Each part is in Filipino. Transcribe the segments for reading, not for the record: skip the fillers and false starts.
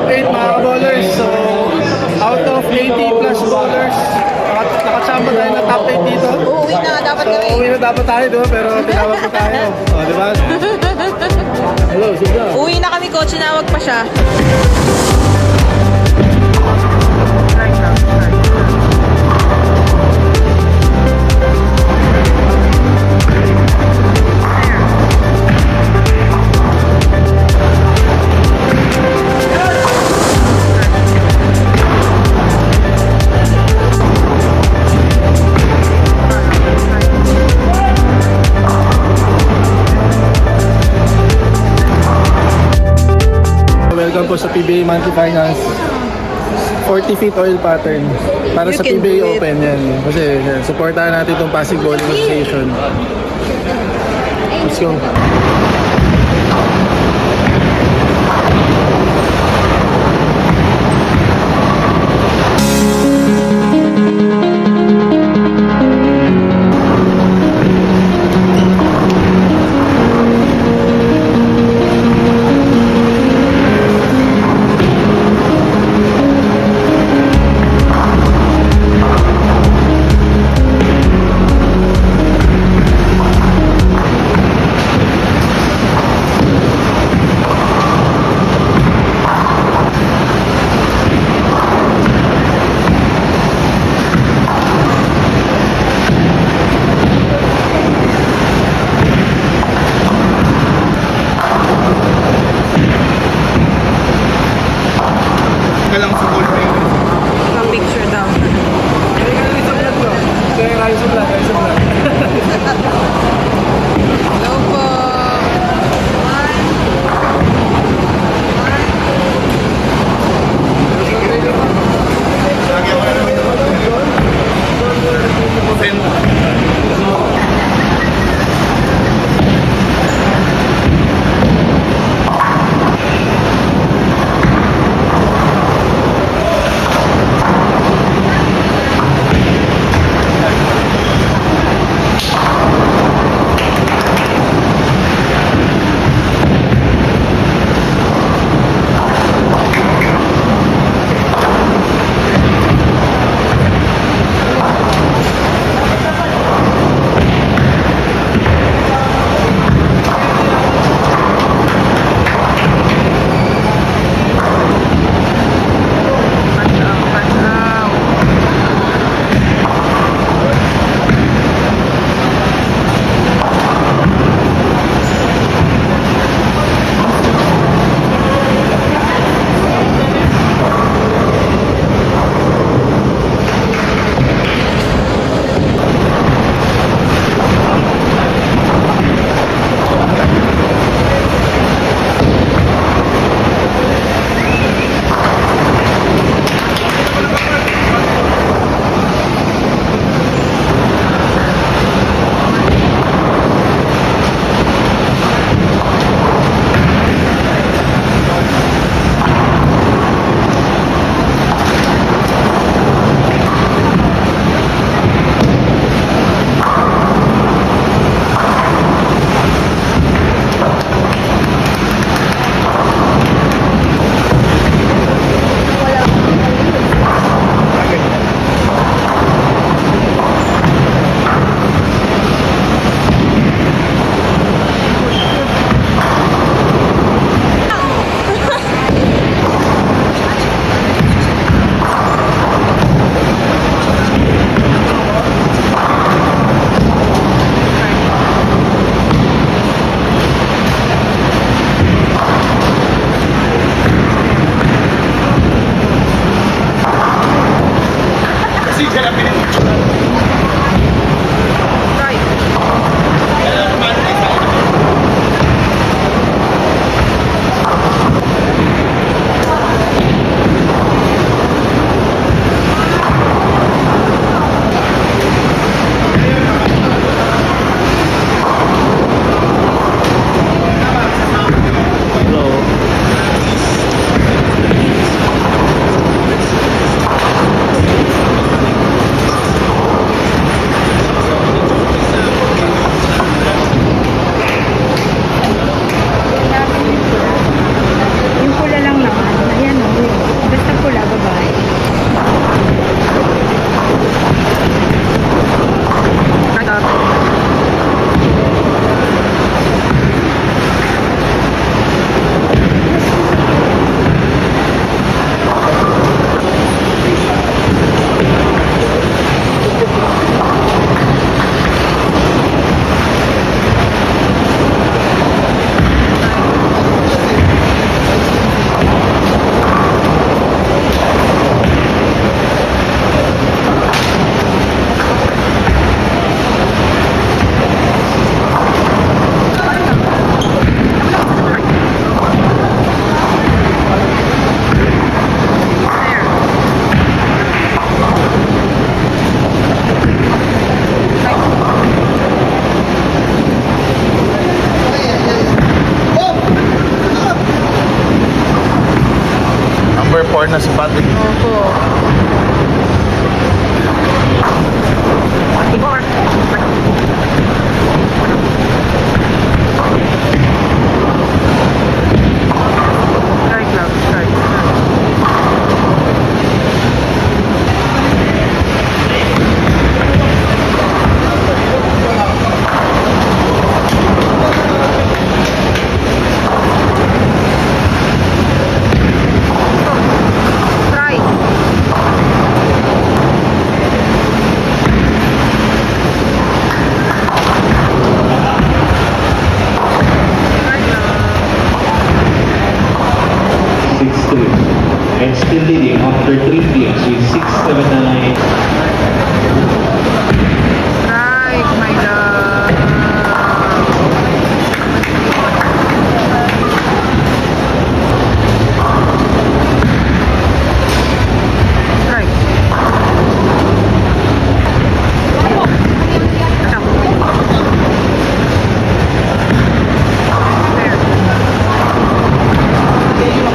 8 mga bowlers. So, out of 80 plus bowlers, nakasama tayo na top 8 dito. Uuwi na nga dapat kami. Uuwi na dapat tayo, diba? Pero tinawag ko tayo. O, diba? Hello, sige. Uwi na kami, coach. Tinawag pa siya. Welcome po sa PBA Monthly Finance. 40 feet oil pattern para You sa can PBA do it. Open yan. Kasi supportahan natin itong Pasig Bowling Association. Let's go. 4 na si Patrick. Opo. Strike lang, strike. Strike. Strike lang. 6-2. And still leading after 3 games with 6-7-9. Strike, my love. Strike. Attack. Fair. Sayang, sayang. Dito.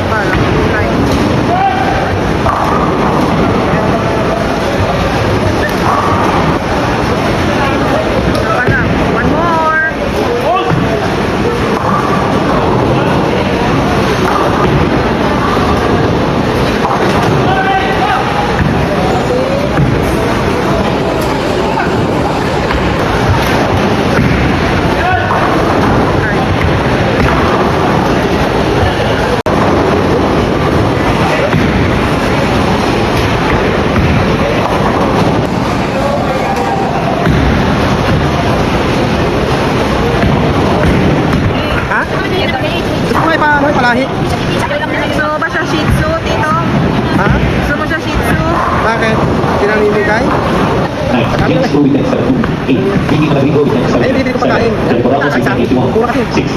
Parang strike. Saka lang. One more. Ha? Gusto mo may palahi? Gusto mo ba siya Shih Tzu, Tito? Ha? Gusto mo siya Shih Tzu? Bakit? Pinamimigay? Nice. Games go with that 7-8. Hindi ka go with that 7. Ay, hindi ko pagkain. Temporada Ay, sa akin. Puro kasi. 6.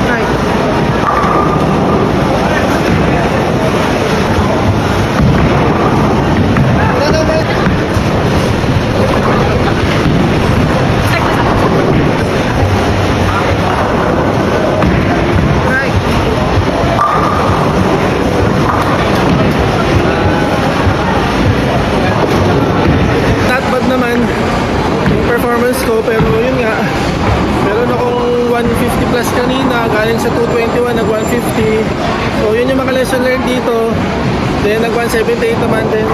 Strike. Strike. Not bad naman yung performance ko, pero yun nga, meron akong 150 plus kanina, galing sa 221 nag 150. So yun yung mga lesson learned dito. Then nag 178 naman, then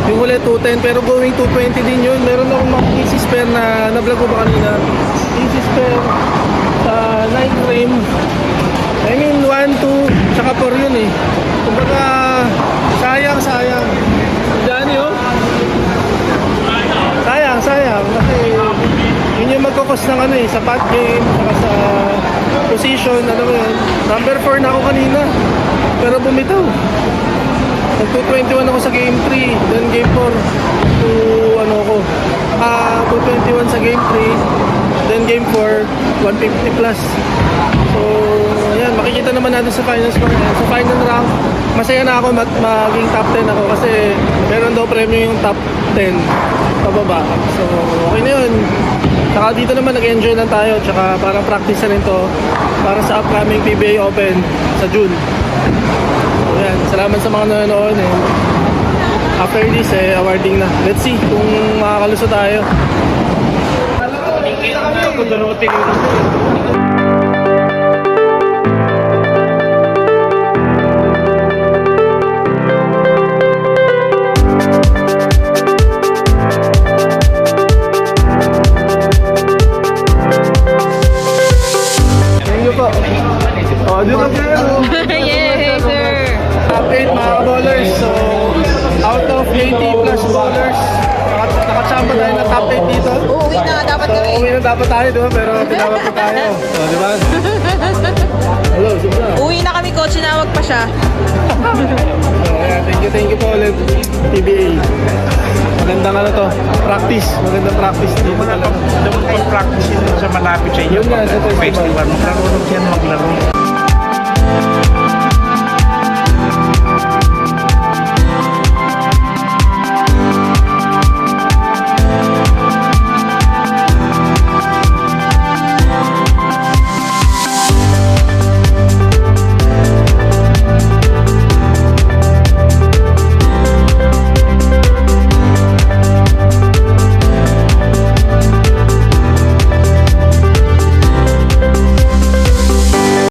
yung huli 210, pero going 220 din yun. Meron akong mga easy spare na na-vlog ko ba kanina, easy spare sa 9 frame. I mean 1, 2, tsaka 4 yun eh. Kumbaga sayang dyan yun. Sayang kasi yun yung magkakos ng ano eh, sa pad game, saka sa position, ano mo yun. Number 4 na ako kanina, pero bumitaw. Nag 221 ako sa game 3, then game 4 to ano ko, 221 sa game 3, then game 4 150 plus. So ayan, makikita naman natin sa finals ko ngayon. Sa final rank, masaya na ako maging top 10 ako kasi meron daw premyo yung top 10 pababa. So okay na yun. Saka dito naman nag-enjoy lang tayo, tsaka parang practice na rin to para sa upcoming PBA Open sa June. So yan, salamat. malaman sa mga nanonood eh. After this awarding na. Let's see kung makakaluso tayo. Thank you po. Oh, di ba kayo? Yay, sir! Top 8 mga bowlers. So, out of 80 plus bowlers, nakachamba tayo na top 8 dito. Uuwi na dapat So, kami. uwi na dapat tayo, di ba? Pero pinawag pa tayo. So, di ba? Hello, Subra. Uwi na kami, coach. Sinawag pa siya. So, ayan, thank you po ulit, TBA. Magandang ano to, practice. Magandang practice dito. Dapat pag-practice yun sa malapit sa inyo. Yun nga, sa festival. Festival, maglaro yan, maglaro.